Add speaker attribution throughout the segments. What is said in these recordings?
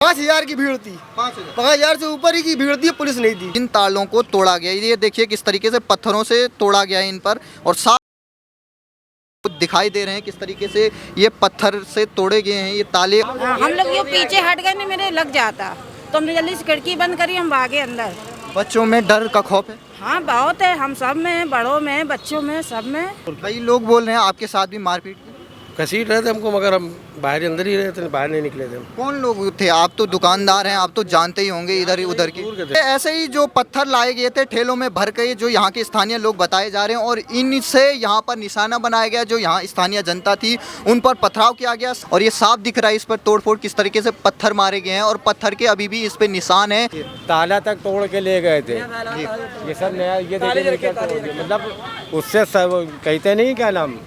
Speaker 1: 5,000 की भीड़ थी। 5,000 से ऊपर ही की भीड़ थी, पुलिस नहीं थी।
Speaker 2: इन तालों को तोड़ा गया, ये देखिए किस तरीके से पत्थरों से तोड़ा गया है इन पर, और साफ दिखाई दे रहे हैं किस तरीके से ये पत्थर से तोड़े गए हैं ये ताले।
Speaker 3: हम लोग ये पीछे हट गए ना, मेरे लग जाता तो हमने जल्दी से खिड़की बंद करी, हम भागे अंदर।
Speaker 2: बच्चों में डर का खौफ है?
Speaker 3: हाँ बहुत है, हम सब में, बड़ों में, बच्चों में, सब में।
Speaker 2: कई लोग बोल रहे हैं आपके साथ भी मारपीट की।
Speaker 4: घसीट रहे थे हमको, मगर हम बाहर अंदर ही रहे थे, बाहर नहीं निकले थे हम।
Speaker 2: कौन लोग थे? आप तो दुकानदार हैं, आप तो जानते ही होंगे इधर उधर की। ऐसे ही जो पत्थर लाए गए थे ठेलों में भर के, जो यहाँ के स्थानीय लोग बताए जा रहे हैं, और इनसे यहाँ पर निशाना बनाया गया, जो यहाँ स्थानीय जनता थी उन पर पथराव किया गया, और ये साफ दिख रहा है इस पर तोड़फोड़ किस तरीके से पत्थर मारे गए हैं, और पत्थर के अभी भी इस पे निशान है।
Speaker 4: ताला तक तोड़ के ले गए थे ये सब नया, ये देखिए मतलब उससे सब कहते नहीं क्या नाम,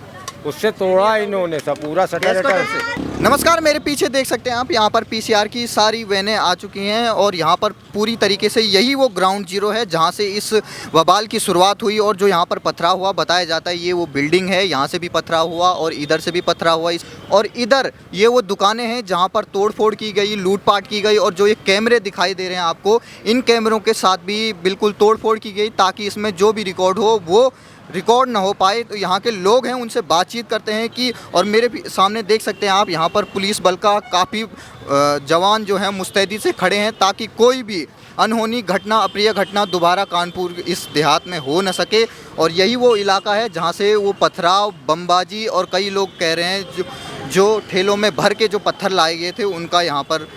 Speaker 4: उससे तोड़ा इन्होंने सब पूरा सटर से।
Speaker 2: नमस्कार, मेरे पीछे देख सकते हैं आप, यहाँ पर पीसीआर की सारी वैनें आ चुकी हैं, और यहाँ पर पूरी तरीके से यही वो ग्राउंड जीरो है जहाँ से इस वबाल की शुरुआत हुई, और जो यहाँ पर पथराव हुआ बताया जाता है ये वो बिल्डिंग है, यहाँ से भी पथराव हुआ और इधर से भी पथराव हुआ, और इधर ये वो दुकानें हैं जहाँ पर तोड़फोड़ की गई, लूटपाट की गई, और जो ये कैमरे दिखाई दे रहे हैं आपको, इन कैमरों के साथ भी बिल्कुल तोड़फोड़ की गई ताकि इसमें जो भी रिकॉर्ड हो वो रिकॉर्ड ना हो पाए। तो यहाँ के लोग हैं उनसे बातचीत करते हैं कि, और मेरे सामने देख सकते हैं आप, यहाँ पर पुलिस बल का काफ़ी जवान जो हैं मुस्तैदी से खड़े हैं ताकि कोई भी अनहोनी घटना, अप्रिय घटना दोबारा कानपुर इस देहात में हो न सके। और यही वो इलाका है जहाँ से वो पथराव, बमबाजी, और कई लोग कह रहे हैं जो ठेलों में भर के जो पत्थर लाए गए थे उनका यहाँ पर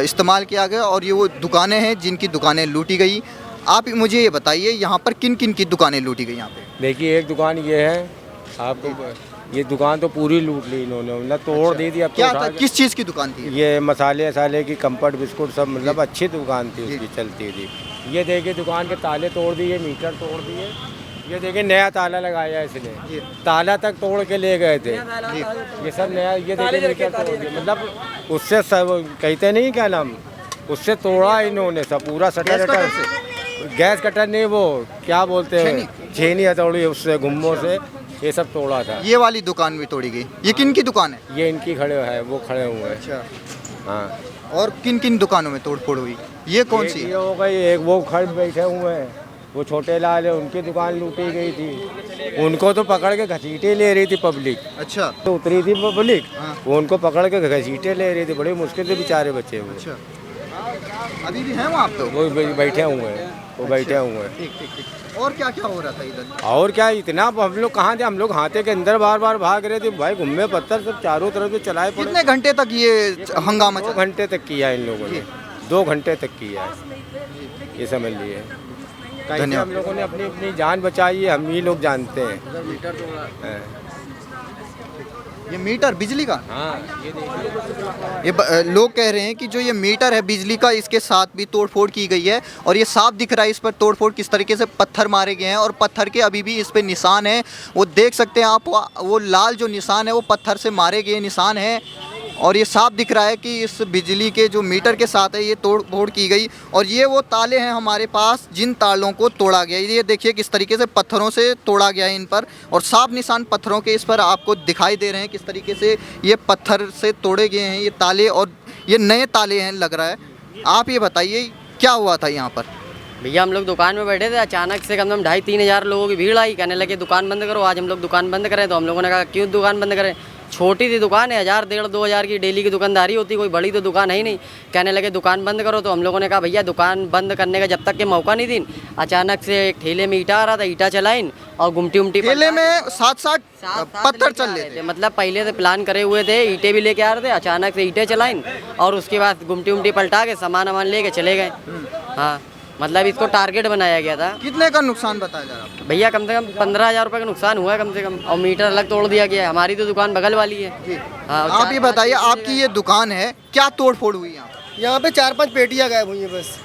Speaker 2: इस्तेमाल किया गया, और ये वो दुकानें हैं जिनकी दुकानें लूटी गई। आप मुझे ये बताइए यहाँ पर किन किन की दुकानें लूटी गई? यहाँ पे
Speaker 4: देखिए एक दुकान ये है आपको, ये दुकान तो पूरी लूट ली इन्होंने, मतलब तोड़ दी थी। अब
Speaker 2: क्या था, किस चीज़ की दुकान थी?
Speaker 4: ये मसाले वसाले की, कंफर्ट बिस्कुट सब, मतलब अच्छी दुकान थी उसकी, चलती थी। ये देखिए दुकान के ताले तोड़ दिए, मीटर तोड़ दिए। ये देखिए नया ताला लगाया है इसने, ताला तक तोड़ के ले गए थे ये सब नया। ये देखिए मीटर तोड़ दिए, मतलब उससे सब कहते नहीं क्या नाम, उससे तोड़ा इन्होंने सब पूरा सटर से। गैस कटर नहीं, वो क्या बोलते हैं, छेनी हथौड़ी, उससे घुम्मों से ये सब तोड़ा था।
Speaker 2: ये वाली दुकान भी तोड़ी गई। ये किन की दुकान है?
Speaker 4: ये इनकी खड़े है, वो खड़े हुए हैं।
Speaker 2: अच्छा,
Speaker 4: हाँ।
Speaker 2: और किन किन दुकानों में तोड़फोड़ हुई? ये कौन सी?
Speaker 4: ये हो गई, एक वो खड़े बैठे हुए हैं, वो छोटे लाल है, उनकी दुकान लूटी गई थी। उनको तो पकड़ के घसीटे ले रही थी पब्लिक।
Speaker 2: अच्छा,
Speaker 4: तो उतरी थी पब्लिक,
Speaker 2: हाँ।
Speaker 4: वो उनको पकड़ के घसीटे ले रही थी, बड़ी मुश्किल से बेचारे बच्चे वो।
Speaker 2: अच्छा, अभी भी हैं वहाँ तो?
Speaker 4: वो बैठे हुए हैं, वो बैठे हुए हैं।
Speaker 2: ठीक ठीक ठीक। और क्या क्या हो रहा था इधर?
Speaker 4: और क्या, इतना हम लोग कहाँ थे, हम लोग हाथे के अंदर बार बार भाग रहे थे भाई, घुम्मे पत्थर सब चारों तरफ से चलाए पड़े।
Speaker 2: कितने घंटे तक ये हंगामा
Speaker 4: 2 घंटे तक किया इन लोगों ने, 2 घंटे तक किया है, ये समझ लिए। कैसे हम लोगों ने अपनी अपनी जान बचाई है हम ही लोग जानते हैं।
Speaker 2: ये मीटर बिजली का?
Speaker 4: हाँ, ये देखिए
Speaker 2: ये लोग कह रहे हैं कि जो ये मीटर है बिजली का, इसके साथ भी तोड़फोड़ की गई है, और ये साफ दिख रहा है इस पर तोड़फोड़ किस तरीके से पत्थर मारे गए हैं, और पत्थर के अभी भी इस पे निशान है। वो देख सकते हैं आप, वो लाल जो निशान है वो पत्थर से मारे गए निशान है, और ये साफ दिख रहा है कि इस बिजली के जो मीटर के साथ है ये तोड़ की गई। और ये वो ताले हैं हमारे पास जिन तालों को तोड़ा गया, ये देखिए किस तरीके से पत्थरों से तोड़ा गया है इन पर, और साफ निशान पत्थरों के इस पर आपको दिखाई दे रहे हैं किस तरीके से ये पत्थर से तोड़े गए हैं ये ताले, और ये नए ताले हैं लग रहा है। आप ये बताइए क्या हुआ था यहाँ पर?
Speaker 5: भैया हम लोग दुकान में बैठे थे, अचानक से कम से कम 2,500-3 हज़ार लोगों की भीड़ आई, कहने लगे दुकान बंद करो। आज हम लोग दुकान बंद करें, तो हम लोगों ने कहा क्यों दुकान बंद करें, छोटी सी दुकान है, 1,000-1,500-2 हज़ार की डेली की दुकानदारी होती, कोई बड़ी तो दुकान है ही नहीं। कहने लगे दुकान बंद करो, तो हम लोगों ने कहा भैया दुकान बंद करने का जब तक के मौका नहीं दी। अचानक से एक ठेले में ईटा आ रहा था, ईटा चलाइन और गुमटी
Speaker 2: ठेले में 7-7 पत्थर चल रहे थे।
Speaker 5: मतलब पहले से प्लान करे हुए थे, ईंटें भी लेके आ रहे थे, अचानक से ईंटें चलाइन और उसके बाद गुमटी पलटा के सामान वामान लेके चले गए। हाँ, मतलब इसको टारगेट बनाया गया था।
Speaker 2: कितने का नुकसान बताया जा रहा है?
Speaker 5: भैया कम से कम 15,000 रुपये का नुकसान हुआ है कम से कम, और मीटर अलग तोड़ दिया गया है। हमारी तो दुकान बगल वाली है। हाँ,
Speaker 2: आप ये बताइए, आपकी ये दुकान है, क्या तोड़फोड़ हुई यहाँ?
Speaker 1: यहाँ पे 4-5 पेटियाँ गायब हुई हैं बस,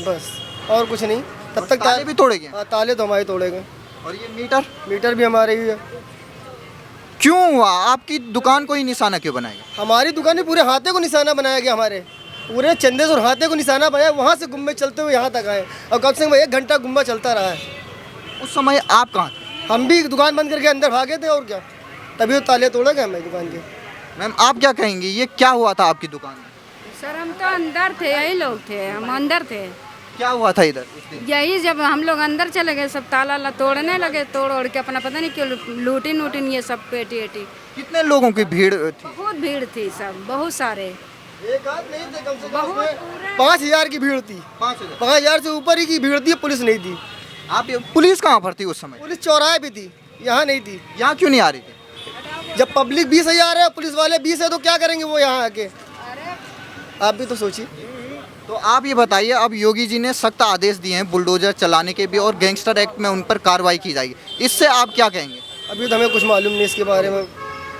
Speaker 1: बस और कुछ नहीं। तब तक
Speaker 2: ताले भी तोड़े गए?
Speaker 1: ताले तो हमारे तोड़े गए।
Speaker 2: और ये मीटर
Speaker 1: भी हमारे ही है।
Speaker 2: क्यों हुआ? आपकी दुकान को ही निशाना क्यों बनाया?
Speaker 1: हमारी दुकान में पूरे हाथे को निशाना बनाया गया, हमारे पूरे चंदेस और हाथे को निशाना बनाया। वहाँ से गुम्बे चलते हुए यहाँ तक आए, और कम से कम 1 घंटा गुम्बा चलता रहा है।
Speaker 2: उस समय आप कहाँ थे?
Speaker 1: हम भी दुकान बंद करके अंदर भागे थे, और क्या, तभी तो ताले तोड़े गए हमारी दुकान के।
Speaker 2: मैम आप क्या कहेंगी, ये क्या हुआ था आपकी दुकान में?
Speaker 6: सर हम तो अंदर थे, यही लोग थे, हम अंदर थे।
Speaker 2: क्या हुआ था इधर उस दिन?
Speaker 6: यही जब हम लोग अंदर चले गए सब ताला तोड़ने लगे, तोड़ ओड़ के अपना पता नहीं क्यों लूटिन वूटिन ये सब पेटी एटी।
Speaker 2: कितने लोगों की भीड़ थी?
Speaker 6: बहुत भीड़ थी, सब बहुत सारे।
Speaker 1: एक आध नहीं थे, कम से कम 5,000 की भीड़ थी। 5,000 से ऊपर ही की भीड़ थी, पुलिस नहीं थी।
Speaker 2: पुलिस कहाँ पर थी उस समय?
Speaker 1: पुलिस चौराहे पे थी, यहाँ नहीं थी।
Speaker 2: यहाँ क्यों नहीं आ रही थी?
Speaker 1: जब पब्लिक 20,000 है, पुलिस वाले 20 है, तो क्या करेंगे वो यहाँ आके? आप भी तो सोचिए।
Speaker 2: तो आप ये बताइए, अब योगी जी ने सख्त आदेश दिए हैं बुलडोजर चलाने के भी और गैंगस्टर एक्ट में उन पर कार्रवाई की जाएगी, इससे आप क्या कहेंगे?
Speaker 1: अभी तो हमें कुछ मालूम नहीं इसके बारे में,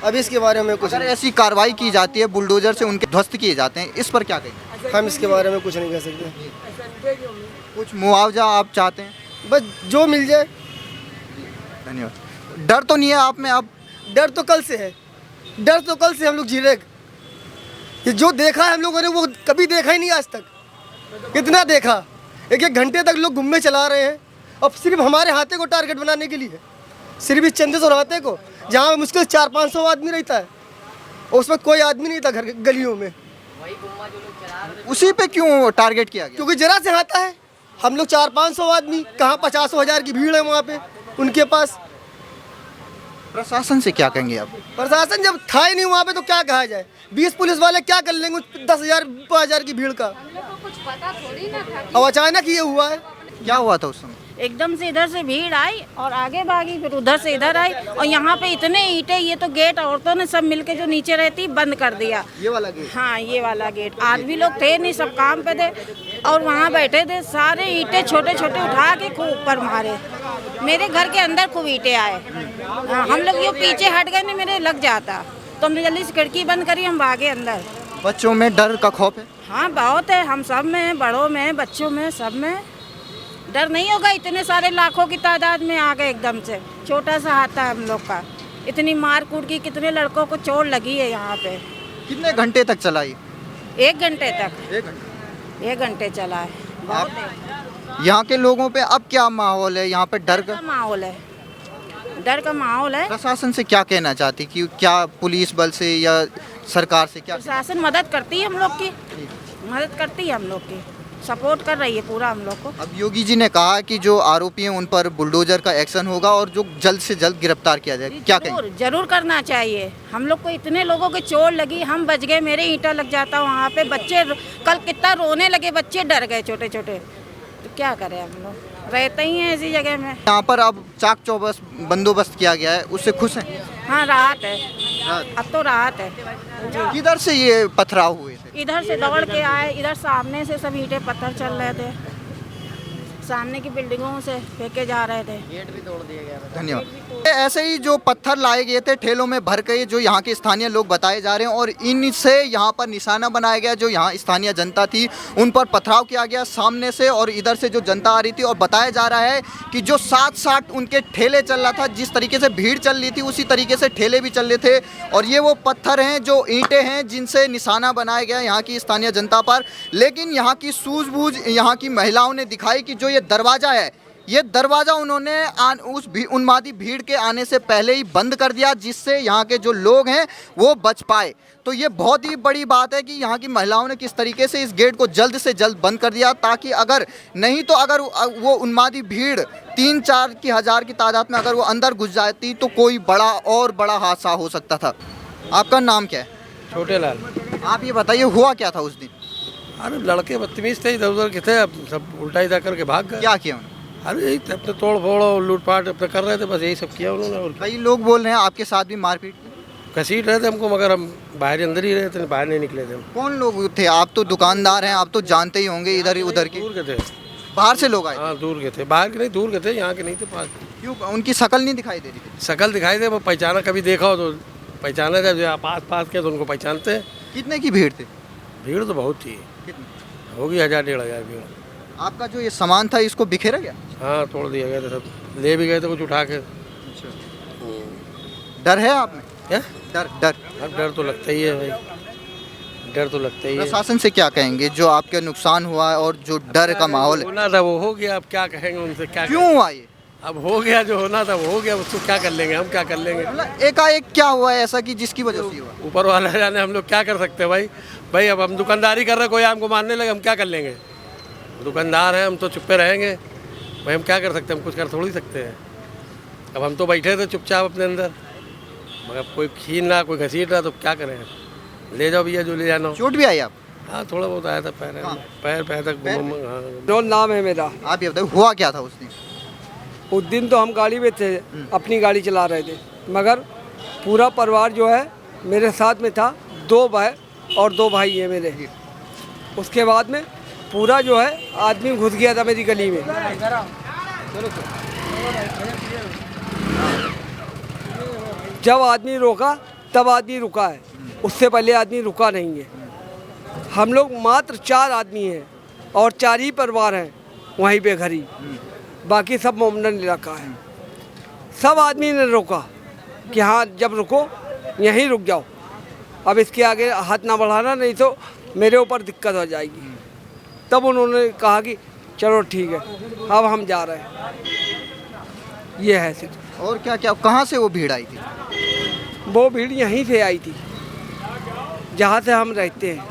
Speaker 1: अभी इसके बारे में कुछ
Speaker 2: अगर ऐसी कार्रवाई की जाती है, बुलडोजर से उनके ध्वस्त किए जाते हैं, इस पर क्या कहेंगे?
Speaker 1: हम इसके बारे में कुछ नहीं कह सकते।
Speaker 2: कुछ मुआवजा आप चाहते हैं?
Speaker 1: बस जो मिल जाए।
Speaker 2: धन्यवाद। डर तो नहीं है आप में? अब
Speaker 1: डर तो कल से है, डर तो कल से हम लोग जी रहे। ये जो देखा है हम लोगों ने वो कभी देखा ही नहीं आज तक। कितना देखा, एक घंटे तक लोग गुम्मे चला रहे हैं, अब सिर्फ हमारे हाथे को टारगेट बनाने के लिए, सिर्फ इस चंदेश्वर हाथे को, जहाँ मुश्किल 400-500 आदमी रहता है, और उसमें कोई आदमी नहीं था घर गलियों में।
Speaker 2: उसी पे क्यों टारगेट किया गया?
Speaker 1: क्योंकि जरा से हाथा है, हम लोग 400-500 आदमी, कहाँ 50,000 की भीड़ है वहाँ पे उनके पास।
Speaker 2: प्रशासन से क्या कहेंगे आप?
Speaker 1: प्रशासन जब था ही नहीं वहाँ पे तो क्या कहा जाए? 20 पुलिस वाले क्या कर लेंगे 10,000-5,000 की भीड़ का?
Speaker 6: कुछ पता थोड़ी ना था।
Speaker 1: अब अचानक ये हुआ है।
Speaker 2: क्या हुआ था उस समय?
Speaker 3: एकदम से इधर से भीड़ आई और आगे भागी, फिर उधर से इधर आई, और यहाँ पे इतने ईंटें, ये तो गेट औरतों ने सब मिलके जो नीचे रहती बंद कर दिया।
Speaker 2: ये वाला गेट?
Speaker 3: हाँ, ये वाला गेट। आदमी लोग थे नहीं, सब काम पे थे और वहाँ बैठे थे, सारे ईंटें छोटे छोटे उठा के खूब ऊपर मारे। मेरे घर के अंदर खूब ईंटें आए। हाँ, हम लोग ये पीछे हट गए, नहीं मेरे लग जाता, तो हमने जल्दी से खिड़की बंद करी, हम भागे अंदर।
Speaker 2: बच्चों में डर का खौफ है?
Speaker 3: हाँ बहुत है, हम सब में, बड़ों में, बच्चों में, सब में डर नहीं होगा। इतने सारे लाखों की तादाद में आ गए एकदम से। छोटा सा हाथ है हम लोग का, इतनी मार कूट की, कितने लड़कों को चोट लगी है यहाँ पे।
Speaker 2: कितने घंटे तक चला ये?
Speaker 3: 1 घंटे तक। 1 घंटे चला है। बहुत है।
Speaker 2: यहाँ के लोगों पे अब क्या माहौल है? यहाँ पे डर का
Speaker 3: माहौल है, डर का माहौल है।
Speaker 2: प्रशासन से क्या कहना चाहती कि क्या पुलिस बल से या सरकार से क्या?
Speaker 3: प्रशासन मदद करती है हम लोग की, मदद करती है हम लोग की, सपोर्ट कर रही है पूरा हम लोग को।
Speaker 2: अब योगी जी ने कहा कि जो आरोपी हैं उन पर बुलडोजर का एक्शन होगा और जो जल्द से जल्द गिरफ्तार किया जाएगा, क्या कहेंगे?
Speaker 3: जरूर करना चाहिए। हम लोग को इतने लोगों के चोट लगी, हम बच गए, मेरे ईंटा लग जाता वहाँ पे, बच्चे कल कितना रोने लगे, बच्चे डर गए छोटे छोटे। तो क्या करें, हम लोग रहते ही हैं ऐसी जगह में।
Speaker 2: यहाँ पर अब चाक चौबस बंदोबस्त किया गया है, उससे खुश हैं?
Speaker 3: हाँ, राहत है, अब तो राहत है जी।
Speaker 2: किधर से ये पथराव हुए थे?
Speaker 3: इधर से दौड़ के आए, इधर सामने से सब ईंटें पत्थर चल रहे थे, सामने की बिल्डिंगों से फेंके जा रहे थे। गेट भी तोड़ दिया गया।
Speaker 2: धन्यवाद। ऐसे ही जो पत्थर लाए गए थे ठेलों में भर के, जो यहाँ के स्थानीय लोग बताए जा रहे हैं, और इनसे यहाँ पर निशाना बनाया गया, जो यहाँ स्थानीय जनता थी उन पर पथराव किया गया सामने से, और इधर से जो जनता आ रही थी, और बताया जा रहा है कि जो साथ उनके ठेले चल रहा था, जिस तरीके से भीड़ चल रही थी उसी तरीके से ठेले भी चल रहे थे, और ये वो पत्थर हैं, जो ईंटें हैं, जिनसे निशाना बनाया गया यहाँ की स्थानीय जनता पर। लेकिन यहाँ की सूझबूझ यहाँ की महिलाओं ने दिखाई कि जो ये दरवाज़ा है, ये दरवाज़ा उन्होंने उस उन्मादी भीड़ के आने से पहले ही बंद कर दिया, जिससे यहाँ के जो लोग हैं वो बच पाए। तो ये बहुत ही बड़ी बात है कि यहाँ की महिलाओं ने किस तरीके से इस गेट को जल्द से जल्द बंद कर दिया, ताकि अगर नहीं तो अगर वो उन्मादी भीड़ 3-4 की हज़ार की तादाद में अगर वो अंदर घुस जाती तो कोई बड़ा हादसा हो सकता था। आपका नाम क्या है?
Speaker 7: छोटे लाल।
Speaker 2: आप ये बताइए हुआ क्या था उस दिन?
Speaker 7: अरे लड़के बदतमीज थे, इधर उधर के थे, अब सब उल्टा इधर करके भाग गए।
Speaker 2: क्या किया उन्होंने?
Speaker 7: अरे यही अपने तोड़ फोड़ और लूटपाट अपने कर रहे थे, बस यही सब किया उन्होंने। और
Speaker 2: कई लोग बोल रहे हैं आपके साथ भी मारपीट की।
Speaker 7: घसीट रहे थे हमको, मगर हम बाहर अंदर ही रहे थे, बाहर नहीं निकले थे हम।
Speaker 2: कौन लोग थे? आप तो दुकानदार हैं, आप तो जानते ही होंगे इधर उधर के।
Speaker 7: दूर के थे,
Speaker 2: बाहर से लोग आए?
Speaker 7: हाँ दूर के थे, बाहर के नहीं, दूर के थे, यहाँ के नहीं थे, पास।
Speaker 2: क्यों? उनकी शक्ल नहीं दिखाई दे रही थी?
Speaker 7: शकल दिखाई दे, वो पहचाना, कभी देखा हो तो पहचाना था, जो पास के तो उनको पहचानते हैं।
Speaker 2: कितने की भीड़ थी?
Speaker 7: भीड़ तो बहुत थी,
Speaker 2: कितनी
Speaker 7: होगी 1000-1500 भीड़।
Speaker 2: आपका जो ये सामान था इसको बिखेरा गया?
Speaker 7: हाँ, तोड़ दिया गया था, सब ले भी गए थे कुछ उठा के।
Speaker 2: डर है आप में?
Speaker 7: क्या
Speaker 2: डर?
Speaker 7: अब डर तो लगता ही है भाई, डर तो लगता ही है।
Speaker 2: प्रशासन से क्या कहेंगे जो आपके नुकसान हुआ है और जो डर का माहौल है?
Speaker 7: होना था वो हो गया, अब क्या कहेंगे उनसे? क्या
Speaker 2: क्यों हुआ ये?
Speaker 7: अब हो गया, जो होना था वो हो गया, उसको क्या कर लेंगे हम, क्या कर लेंगे?
Speaker 2: मतलब एकाएक क्या हुआ है ऐसा कि जिसकी वजह से हुआ?
Speaker 7: ऊपर वाला जाने, हम लोग क्या कर सकते हैं भाई। भाई अब हम दुकानदारी कर रहे हैं, कोई हमको मारने लगे, हम क्या कर लेंगे? दुकानदार हैं, हम तो चुप्पे रहेंगे भाई, हम क्या कर सकते हैं? हम कुछ कर थोड़ी सकते हैं। अब हम तो बैठे थे चुपचाप अपने अंदर, मगर कोई खींच रहा, कोई घसीट रहा, तो क्या करें? ले जाओ भैया जो ले जाना हो।
Speaker 2: चोट भी आई आप?
Speaker 7: हाँ थोड़ा बहुत आया था पैर में, पैर तक। हाँ।
Speaker 8: रोल नाम है मेरा।
Speaker 2: आप ये बताओ हुआ क्या था उस दिन?
Speaker 8: उस दिन तो हम गाड़ी में थे, अपनी गाड़ी चला रहे थे, मगर पूरा परिवार जो है मेरे साथ में था, 2 बहन और 2 भाई है मेरे। उसके बाद में पूरा जो है आदमी घुस गया था मेरी गली में। जब आदमी रोका तब आदमी रुका है, उससे पहले आदमी रुका नहीं है। हम लोग मात्र 4 आदमी हैं और 4 ही परिवार हैं वहीं पे घरी, बाकी सब मोमडन इलाका है। सब आदमी ने रोका कि हाँ जब रुको यहीं रुक जाओ, अब इसके आगे हाथ ना बढ़ाना, नहीं तो मेरे ऊपर दिक्कत हो जाएगी। तब उन्होंने कहा कि चलो ठीक है, अब हम जा रहे हैं। ये है सिर्फ।
Speaker 2: और क्या क्या कहाँ से वो भीड़ आई थी?
Speaker 8: वो भीड़ यहीं से आई थी जहाँ से हम रहते हैं,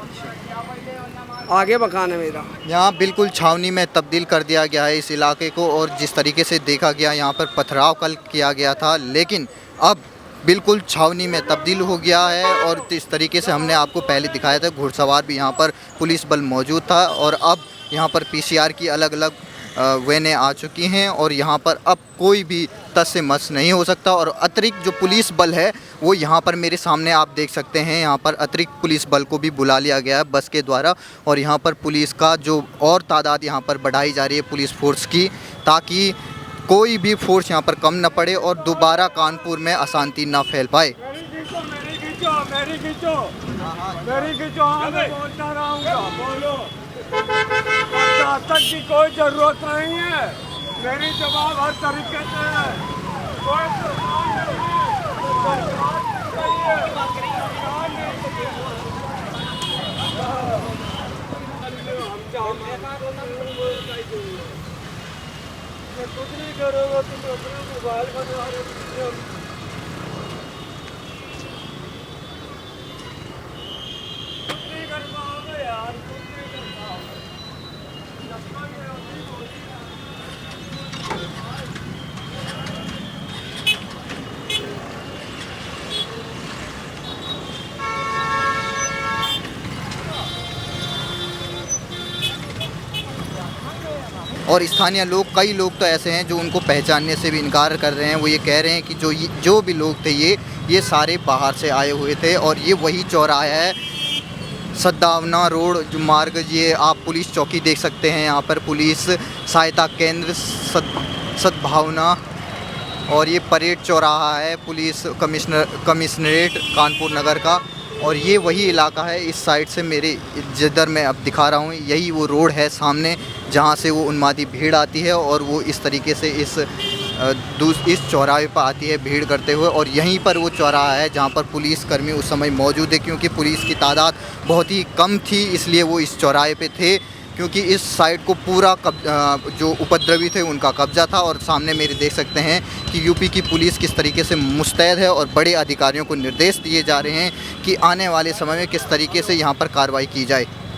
Speaker 8: आगे मकान है मेरा।
Speaker 2: यहाँ बिल्कुल छावनी में तब्दील कर दिया गया है इस इलाके को, और जिस तरीके से देखा गया यहाँ पर पथराव कल किया गया था, लेकिन अब बिल्कुल छावनी में तब्दील हो गया है। और इस तरीके से हमने आपको पहले दिखाया था, घुड़सवार भी यहाँ पर पुलिस बल मौजूद था, और अब यहाँ पर पीसीआर की अलग अलग वैनें आ चुकी हैं, और यहाँ पर अब कोई भी तस से मस नहीं हो सकता। और अतिरिक्त जो पुलिस बल है वो यहाँ पर मेरे सामने आप देख सकते हैं, यहाँ पर अतिरिक्त पुलिस बल को भी बुला लिया गया है बस के द्वारा, और यहाँ पर पुलिस का जो और तादाद यहाँ पर बढ़ाई जा रही है पुलिस फोर्स की, ताकि कोई भी फोर्स यहाँ पर कम न पड़े और दोबारा कानपुर में अशांति ना फैल पाए।
Speaker 9: तक की कोई जरूरत नहीं है, मेरी जवाब हर तरीके से है। कुछ नहीं करोगे तुम, अपने मोबाइल बनवा रहे हो, कुछ नहीं कर पाओगे यार, कुछ नहीं कर पाओगे।
Speaker 2: और स्थानीय लोग, कई लोग तो ऐसे हैं जो उनको पहचानने से भी इनकार कर रहे हैं। वो ये कह रहे हैं कि जो भी लोग थे ये सारे बाहर से आए हुए थे, और ये वही चौराहा है सद्भावना रोड जो मार्ग, ये आप पुलिस चौकी देख सकते हैं, यहाँ पर पुलिस सहायता केंद्र सद्भावना, और ये परेड चौराहा है पुलिस कमिश्नरेट कानपुर नगर का, और ये वही इलाका है। इस साइड से मेरे जिधर मैं अब दिखा रहा हूँ यही वो रोड है सामने, जहाँ से वो उन्मादी भीड़ आती है, और वो इस तरीके से इस चौराहे पर आती है भीड़ करते हुए। और यहीं पर वो चौराहा है जहाँ पर पुलिसकर्मी उस समय मौजूद है, क्योंकि पुलिस की तादाद बहुत ही कम थी, इसलिए वो इस चौराहे पे थे, क्योंकि इस साइड को पूरा जो उपद्रवी थे उनका कब्जा था। और सामने मेरे देख सकते हैं कि यूपी की पुलिस किस तरीके से मुस्तैद है, और बड़े अधिकारियों को निर्देश दिए जा रहे हैं कि आने वाले समय में किस तरीके से यहाँ पर कार्रवाई की जाए।